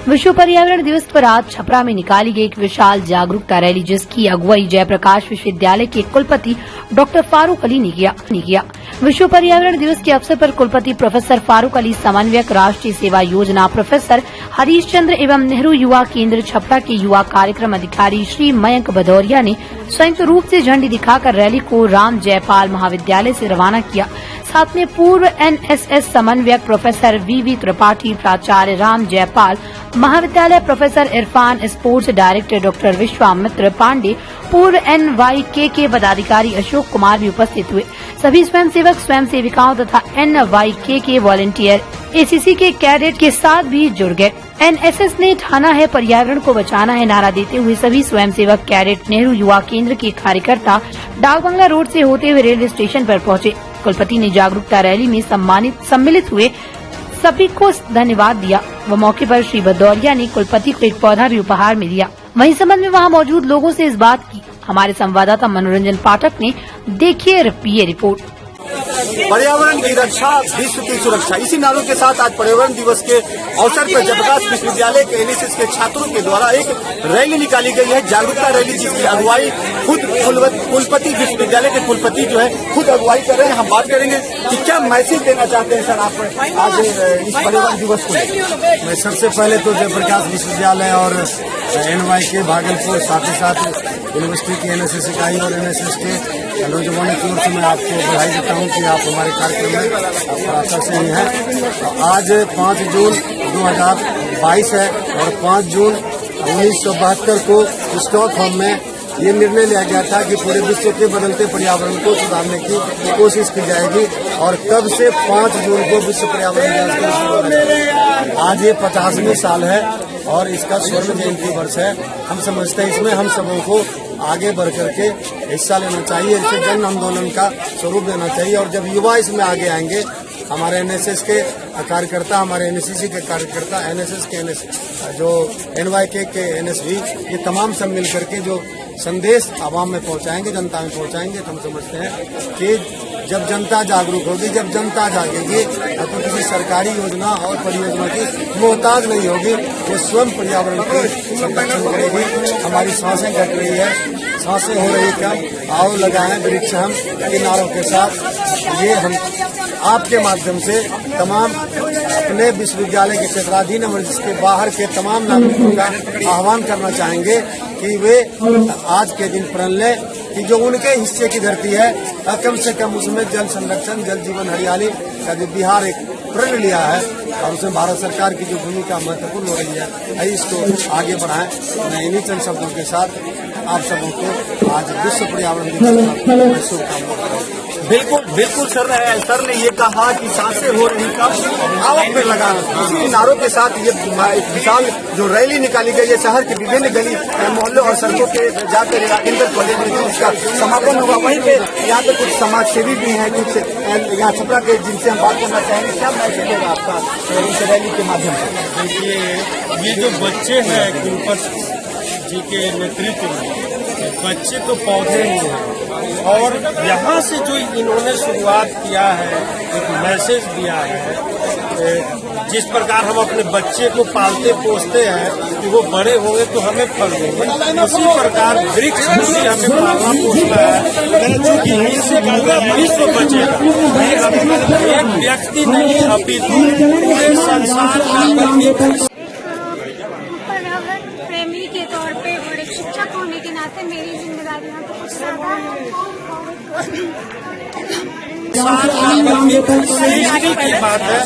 विश्व पर्यावरण दिवस पर आज छपरा में निकाली गई एक विशाल जागरूकता रैली, जिसकी अगुवाई जयप्रकाश विश्वविद्यालय के कुलपति डॉक्टर फारूक अली ने किया। विश्व पर्यावरण दिवस के अवसर पर कुलपति प्रोफेसर फारूक अली, समन्वयक राष्ट्रीय सेवा योजना प्रोफेसर हरीश चंद्र एवं नेहरू युवा केंद्र छपरा के युवा कार्यक्रम अधिकारी श्री मयंक भदौरिया ने संयुक्त रूप से झंडी दिखाकर रैली को राम जयपाल महाविद्यालय से रवाना किया। साथ में पूर्व एनएसएस समन्वयक प्रोफेसर वीवी त्रिपाठी, प्राचार्य Ram Jaipal Mahavidyalaya professor Irfan, sports director doctor Vishwamitra Pandey, पूर्व एनवाईके के पदाधिकारी अशोक कुमार भी उपस्थित हुए। सभी स्वयंसेवक स्वयं सेविकाओं तथा एनवाईके के वॉलंटियर एसीसी के कैडेट के साथ भी जुड़ गए। एनएसएस ने ठाना है पर्यावरण को बचाना है नारा देते हुए सभी स्वयंसेवक कैडेट नेहरू युवा केंद्र के कार्यकर्ता डाक बंगला रोड से होते हुए रेलवे स्टेशन पर पहुंचे। कुलपति ने जागरूकता रैली में सम्मिलित हुए सभी को धन्यवाद दिया व मौके पर श्री भदौरिया ने कुलपति को एक पौधा भी उपहार में दिया। वहीं संबंध में वहां मौजूद लोगों से इस बात की हमारे संवाददाता मनोरंजन पाठक ने देखिए ये रिपोर्ट। पर्यावरण की रक्षा, विश्व की सुरक्षा, इसी नारों के साथ आज पर्यावरण दिवस के अवसर पर जयप्रकाश विश्वविद्यालय के एनएसएस के छात्रों के द्वारा एक रैली निकाली गई है, जागरूकता रैली, जिसकी अगुवाई खुद कुलपति विश्वविद्यालय के कुलपति जो है खुद अगुवाई कर रहे हैं। हम बात करेंगे कि क्या मैसेज देना चाहते हैं सर आप आज इस पर्यावरण दिवस को? मैं सबसे पहले तो जयप्रकाश विश्वविद्यालय और एनवाईके भागलपुर, साथ ही साथ यूनिवर्सिटी की एनएसएस इकाई और एनएसएस के नौजवानों की ओर से मैं आपको बधाई देता हूँ कि आप हमारे कार्यक्रम में आशा से ही हैं। आज 5 जून 2022 है और 5 जून 1972 को स्टॉकहोम में ये निर्णय लिया गया था कि पूरे विश्व के बदलते पर्यावरण को सुधारने की कोशिश की जाएगी और तब से 5 जून को विश्व पर्यावरण दिवस आज ये 50वीं साल है और इसका स्वर्ण जयंती वर्ष है। हम समझते हैं इसमें हम सबों को आगे बढ़ करके हिस्सा लेना चाहिए, इसे जन आंदोलन का स्वरूप देना चाहिए और जब युवा इसमें आगे आएंगे, हमारे एनएसएस के कार्यकर्ता, हमारे एनसीसी के कार्यकर्ता, एनएसएस के जो एनवाईके के एनएसवी, ये तमाम सब मिल करके जो संदेश आवाम में पहुंचाएंगे, जनता में पहुंचाएंगे, तो हम समझते हैं कि जब जनता जागरूक होगी, जब जनता जागेगी तो किसी सरकारी योजना और परियोजना की मोहताज नहीं होगी, वो स्वयं पर्यावरण के संरक्षण करेगी। हमारी सांसें घट रही है, सांसें हो रही कम, आओ लगाएं वृक्ष हम किनारों के साथ। ये हम आपके माध्यम से तमाम अपने विश्वविद्यालय के क्षेत्राधीन और इसके बाहर के तमाम नागरिकों का आह्वान करना चाहेंगे कि वे आज के दिन प्रण लें कि जो उनके हिस्से की धरती है कम से कम उसमें जल संरक्षण, जल जीवन हरियाली का जो बिहार एक प्रण लिया है और उसमें भारत सरकार की जो भूमिका महत्वपूर्ण हो रही है, इसको आगे बढ़ाएं। मैं इन्हीं चंद शब्दों के साथ आप सबों को आज विश्व पर्यावरण दिवस की शुभकामनाएं। बिल्कुल सर ने ये कहा कि सांसें हो रही कम, आवक में लगा। इसी नारों के साथ ये एक विशाल जो रैली निकाली गई है, शहर के विभिन्न गली मोहल्लों और सड़कों पे जाकर इंटर कॉलेज में उसका समापन होगा। वहीं पे यहाँ पे कुछ समाज सेवी भी हैं, कुछ यहाँ छपरा के, जिनसे हम बात करना चाहेंगे। क्या मैसेज होगा आपका इस रैली के माध्यम से? देखिए, ये जो बच्चे हैं कुलपति जी के नेतृत्व में, बच्चे तो पौधे ही हैं और यहाँ से जो इन्होंने शुरुआत किया है, एक मैसेज दिया है, जिस प्रकार हम अपने बच्चे को पालते पोसते हैं कि वो बड़े होंगे तो हमें फल देंगे, उसी प्रकार वृक्ष भी हमें पालना पोसना है क्योंकि इससे पूरा विश्व बचेगा। एक व्यक्ति नहीं अपितु पूरे संसार का प्रेमी के तौर पे और एक शिक्षक होने के नाते मेरी जिम्मेदारी यहाँ पे कुछ ज्यादा की बात है।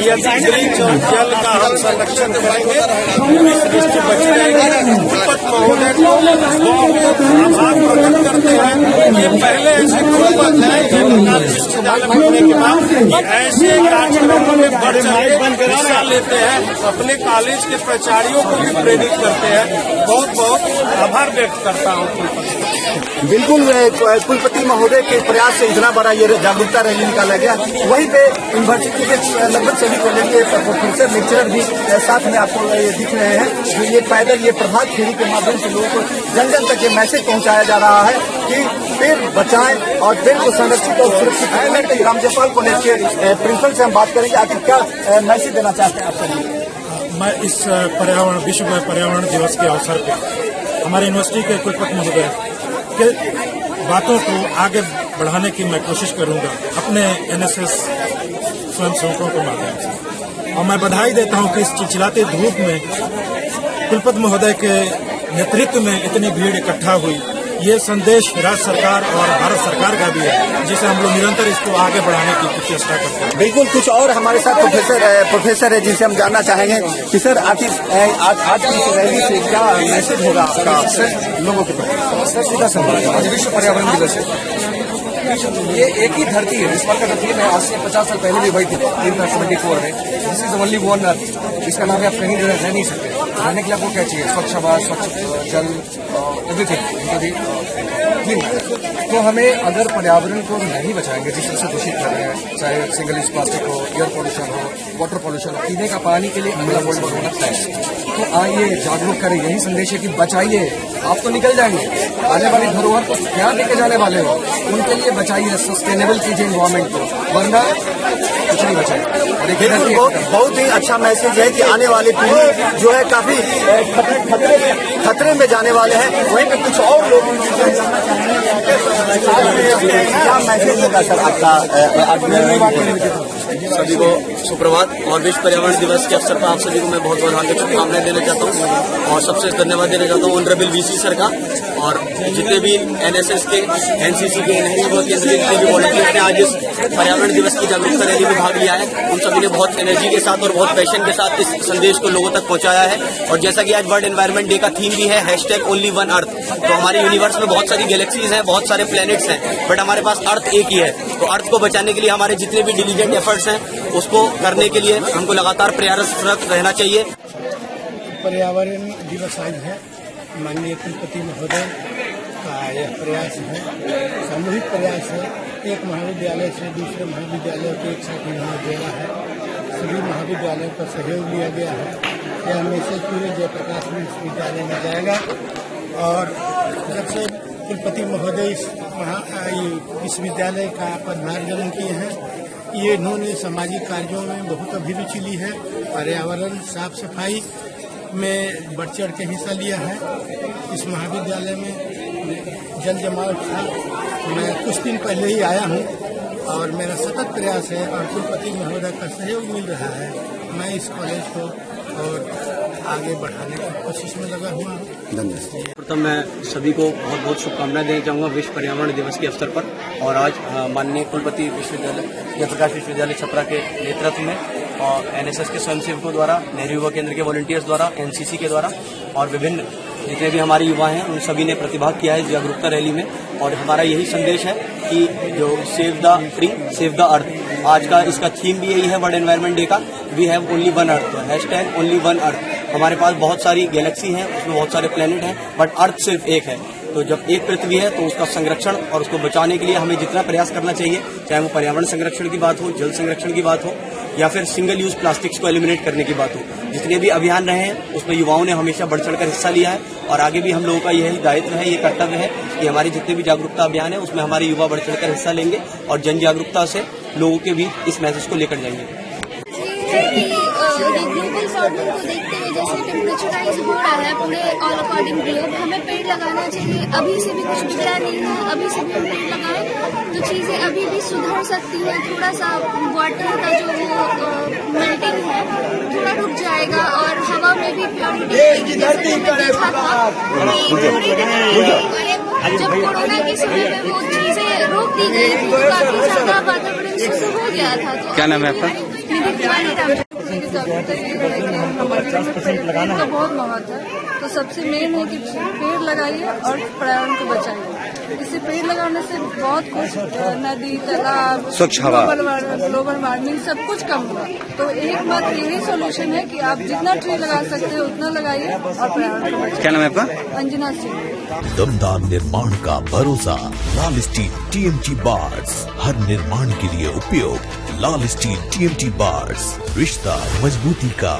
यदि वृक्ष और जल का हम संरक्षण करेंगे, विश्व बच जाएंगे। कुलपति महोदय को आभार प्रकट करते हैं। ये पहले ऐसे कुलपति हैं जयप्रकाश विश्वविद्यालय बनने के बाद कि ऐसे कार्यक्रमों में बढ़ चढ़ हिस्सा लेते हैं, अपने कॉलेज के प्राचार्यों को भी प्रेरित करते हैं। बहुत बहुत आभार व्यक्त करता हूँ कुलपति। बिल्कुल, कुलपति महोदय के प्रयास से इतना बड़ा ये जागरूकता रैली निकाला गया। वहीं पे यूनिवर्सिटी के लगभग सभी कॉलेज के प्रोफेसर, लेक्चरर भी साथ में आपको दिख रहे हैं, जो ये पैदल ये प्रभात फेरी के माध्यम से लोगों को जन जन तक ये मैसेज पहुंचाया जा रहा है कि पेड़ बचाएं और पेड़ को संरक्षित और सुरक्षित रखें। राम जयपाल कॉलेज के प्रिंसिपल से हम बात करेंगे, आखिर क्या मैसेज देना चाहते हैं आप सभी? मैं इस पर्यावरण विश्व पर्यावरण दिवस के अवसर पर हमारे यूनिवर्सिटी के कुलपति महोदय के बातों को आगे बढ़ाने की मैं कोशिश करूंगा अपने एनएसएस स्वयंसेवकों के माध्यम से। और मैं बधाई देता हूं कि इस चिलचिलाते धूप में कुलपति महोदय के नेतृत्व में इतनी भीड़ इकट्ठा हुई। ये संदेश राज्य सरकार और भारत सरकार का भी है, जिसे हम लोग निरंतर इसको आगे बढ़ाने की चेष्टा करते हैं। बिल्कुल, कुछ और हमारे साथ प्रोफेसर है जिनसे हम जानना चाहेंगे कि सर आज की इस रैली से क्या मैसेज होगा आपका लोगों के प्रति? सर सीधा सवाल, आज विश्व पर्यावरण दिवस है। ये एक ही धरती है, इस पर का धरती है। मैं आज से 50 साल पहले भी वही थी 1974 में। दिस इज ओनली वन अर्थ, इसका नाम आप कहीं रह नहीं सकते। रहने के लिए आपको क्या चाहिए? स्वच्छ हवा, स्वच्छ जल, एवरीथिंग क्लीन। तो हमें अगर पर्यावरण को नहीं बचाएंगे, जिस तरह से दूषित कर रहे हैं, चाहे सिंगल यूज प्लास्टिक हो, एयर पोल्यूशन हो, वाटर पोल्यूशन हो, पीने का पानी के लिए अगला वर्ल्ड वॉर लगता है। तो आइए जागरूक करें, यही संदेश है कि बचाइए। आप तो निकल जाएंगे, आने वाली धरोहर को क्या लेके जाने वाले हो, उनके लिए बचाइए, सस्टेनेबल कीजिए एनवायरमेंट को, वरना कुछ नहीं बचाएगा। बहुत ही अच्छा मैसेज है कि आने वाली पीढ़ी जो है काफी खतरे में जाने वाले हैं। वहीं पे कुछ और लोग क्या मैसेज होगा सर आपका? सभी को सुप्रभात और विश्व पर्यावरण दिवस के अवसर पर आप सभी को मैं बहुत बहुत हार्दिक शुभकामनाएं देना चाहता हूं और सबसे धन्यवाद देना चाहता हूं ऑनरेबल वीसी सर का और जितने भी एनएसएस के, एनसीसी के, नेहरू युवा केंद्र के जितने भी वॉलंटियर्स ने आज इस पर्यावरण दिवस की जागरूकता रैली में भाग लिया है, उन सभी ने बहुत एनर्जी के साथ और बहुत पैशन के साथ इस संदेश को लोगों तक पहुंचाया है। और जैसा कि आज वर्ल्ड एनवायरमेंट डे का थीम भी है #OnlyOneEarth। तो हमारे यूनिवर्स में बहुत सारी गैलेक्सीज हैं, बहुत सारे प्लैनेट्स हैं, बट हमारे पास अर्थ एक ही है। तो अर्थ को बचाने के लिए हमारे जितने भी डिलीजेंट एफर्ट्स हैं उसको करने के लिए हमको लगातार प्रयासरत रहना चाहिए। पर्यावरण दिवस आज है, माननीय कुलपति महोदय का यह प्रयास है, सामूहिक प्रयास है। एक महाविद्यालय से दूसरे महाविद्यालय को एक साथ यहाँ जोड़ा है, सभी महाविद्यालयों का सहयोग लिया गया है। यह मैसेज पूरे जयप्रकाश विश्वविद्यालय में जाएगा और जब से कुलपति महोदय इस विश्वविद्यालय का पदभार ग्रहण किए हैं, ये इन्होंने सामाजिक कार्यों में बहुत अभिरुचि ली है। पर्यावरण साफ सफाई में बढ़ चढ़ के हिस्सा लिया है। इस महाविद्यालय में जल जमाव था, मैं कुछ दिन पहले ही आया हूँ और मेरा सतत प्रयास है और कुलपति महोदय का सहयोग मिल रहा है। मैं इस कॉलेज को और आगे बढ़ाने की कोशिश में लगा हुआ हूँ। धन्यवाद। प्रथम मैं सभी को बहुत बहुत शुभकामनाएं देना चाहूँगा विश्व पर्यावरण दिवस के अवसर पर। और आज माननीय कुलपति विश्वविद्यालय जयप्रकाश विश्वविद्यालय छपरा के नेतृत्व में और एनएसएस के स्वयंसेवकों द्वारा, नेहरू युवा केंद्र के वॉलंटियर्स द्वारा, एनसीसी के द्वारा और विभिन्न जितने भी हमारे युवा हैं उन सभी ने प्रतिभाग किया है जागरूकता रैली में। और हमारा यही संदेश है कि जो save the tree save the earth, आज का इसका थीम भी यही है वर्ल्ड एनवायरमेंट डे का, we have only one earth, #OnlyOneEarth। हमारे पास बहुत सारी गैलेक्सी हैं, उसमें बहुत सारे प्लेनेट हैं, बट अर्थ सिर्फ एक है। तो जब एक पृथ्वी है तो उसका संरक्षण और उसको बचाने के लिए हमें जितना प्रयास करना चाहिए, चाहे वो पर्यावरण संरक्षण की बात हो, जल संरक्षण की बात हो या फिर सिंगल यूज प्लास्टिक्स को एलिमिनेट करने की बात हो, जितने भी अभियान रहे हैं उसमें युवाओं ने हमेशा बढ़ चढ़कर हिस्सा लिया है। और आगे भी हम लोगों का यही दायित्व है, ये कर्तव्य है कि हमारे जितने भी जागरूकता अभियान है उसमें हमारे युवा बढ़ चढ़कर हिस्सा लेंगे और जन जागरूकता से लोगों के बीच इस मैसेज को लेकर जाएंगे। ग्लोबल वार्मिंग को देखते हुए जैसे टेम्परेचराइज हो रहा है पूरे ऑल अकॉर्डिंग ग्लोब, हमें पेड़ लगाना चाहिए। अभी से भी कुछ बिगड़ा नहीं है, अभी से भी हम पेड़ लगाएं तो चीजें अभी भी सुधर सकती है। थोड़ा सा वाटर का जो वो मेल्टिंग है थोड़ा रुक जाएगा और हवा में भी प्योरिटी जब कोरोना के समय में वो चीजें रोक दी गई थी तो काफी ज्यादा वातावरण शुद्ध हो गया था। तो क्या नाम है आपका? का बहुत महत्व है। तो सबसे मेन है कि पेड़ लगाइए और पर्यावरण को बचाइए। इससे पेड़ लगाने से बहुत कुछ नदी, तालाब, स्वच्छ हवा, ग्लोबल वार्मिंग सब कुछ कम हुआ। तो एकमात्र यही सोल्यूशन है कि आप जितना ट्री लगा सकते हो उतना लगाइए और पर्यावरण को बचाइए। क्या नाम है आपका? अंजना सिंह। दमदार निर्माण का भरोसा लाल स्टील TMT बार्स, हर निर्माण के लिए उपयोग। लाल स्टील TMT बार्स, रिश्ता मजबूती का।